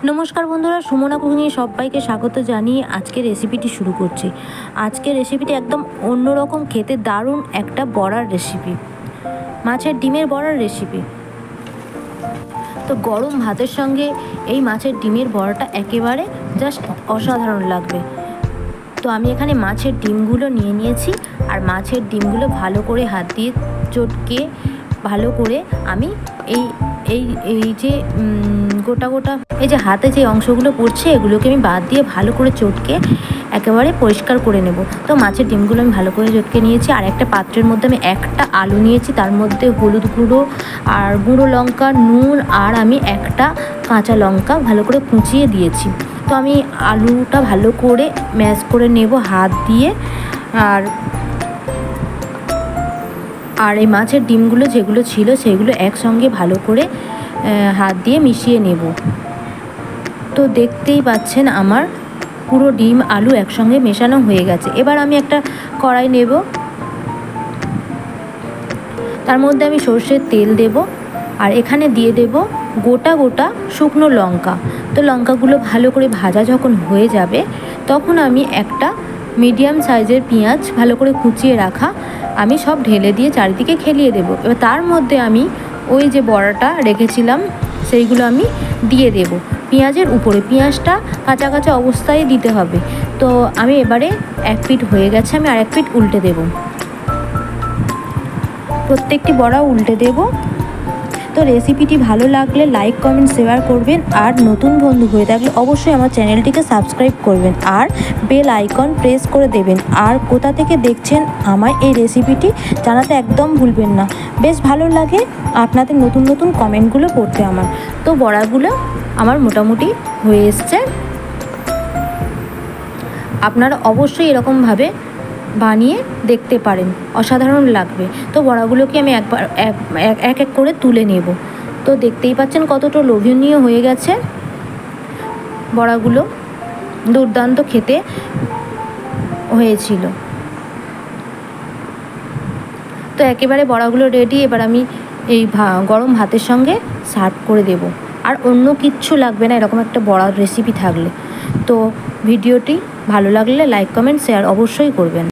নমস্কার বন্ধুরা, সুমনা কুকিংয়ে সবাইকে স্বাগত জানিয়ে আজকের রেসিপিটি শুরু করছি। আজকের রেসিপিটি একদম অন্যরকম, খেতে দারুণ একটা বড়ার রেসিপি, মাছের ডিমের বড়ার রেসিপি। তো গরম ভাতের সঙ্গে এই মাছের ডিমের বড়াটা একেবারে জাস্ট অসাধারণ লাগবে। তো আমি এখানে মাছের ডিমগুলো নিয়ে নিয়েছি, আর মাছের ডিমগুলো ভালো করে হাত দিয়ে চটকে ভালো করে আমি এই যে গোটা গোটা এই যে হাতে যে অংশগুলো পড়ছে এগুলোকে আমি বাদ দিয়ে ভালো করে চটকে একেবারে পরিষ্কার করে নেব। তো মাছের ডিমগুলো আমি ভালো করে চটকে নিয়েছি, আর একটা পাত্রের মধ্যে আমি একটা আলু নিয়েছি, তার মধ্যে হলুদ গুঁড়ো আর গুঁড়ো লঙ্কা, নুন, আর আমি একটা কাঁচা লঙ্কা ভালো করে কুচিয়ে দিয়েছি। তো আমি আলুটা ভালো করে ম্যাশ করে নেব হাত দিয়ে, আর এই মাছের ডিমগুলো যেগুলো ছিল সেগুলো একসঙ্গে ভালো করে হাত দিয়ে মিশিয়ে নেব। তো দেখতেই পাচ্ছেন আমার পুরো ডিম আলু একসঙ্গে মেশানো হয়ে গেছে। এবার আমি একটা কড়াই নেব, তার মধ্যে আমি সর্ষের তেল দেব, আর এখানে দিয়ে দেব গোটা গোটা শুকনো লঙ্কা। তো লঙ্কাগুলো ভালো করে ভাজা যখন হয়ে যাবে তখন আমি একটা মিডিয়াম সাইজের পেঁয়াজ ভালো করে কুচিয়ে রাখা আমি সব ঢেলে দিয়ে চারিদিকে খেলিয়ে দেব। এবার তার মধ্যে আমি ওই যে বড়াটা রেখেছিলাম সেইগুলো আমি দিয়ে দেব পেঁয়াজের উপরে। পেঁয়াজটা কাঁচা কাঁচা অবস্থায় দিতে হবে। তো আমি এবারে এক পিঠ হয়ে গেছে, আমি আর এক পিঠ উল্টে দেব, প্রত্যেকটি বড়া উল্টে দেব। তো রেসিপিটি ভালো লাগলে লাইক, কমেন্ট, শেয়ার করবেন, আর নতুন বন্ধু হয়ে থাকলে অবশ্যই আমার চ্যানেলটিকে সাবস্ক্রাইব করবেন, আর বেল আইকন প্রেস করে দেবেন। আর কোথা থেকে দেখছেন আমার এই রেসিপিটি জানাতে একদম ভুলবেন না। বেশ ভালো লাগে আপনাদের নতুন নতুন কমেন্টগুলো পড়তে আমার। তো বড়াগুলো আমার মোটামুটি হয়ে এসছে। আপনারা অবশ্যই এরকমভাবে বানিয়ে দেখতে পারেন, অসাধারণ লাগবে। তো বড়াগুলোকে আমি এক এক করে তুলে নেব। তো দেখতেই পাচ্ছেন কতটা লোভনীয় হয়ে গেছে বড়াগুলো, দুর্দান্ত খেতে হয়েছিল। তো একেবারে বড়াগুলো রেডি। এবার আমি এই গরম ভাতের সঙ্গে সার্ভ করে দেব, আর অন্য কিচ্ছু লাগবে না এরকম একটা বড়ার রেসিপি থাকলে। তো ভিডিওটি ভালো লাগলে লাইক, কমেন্ট, শেয়ার অবশ্যই করবেন।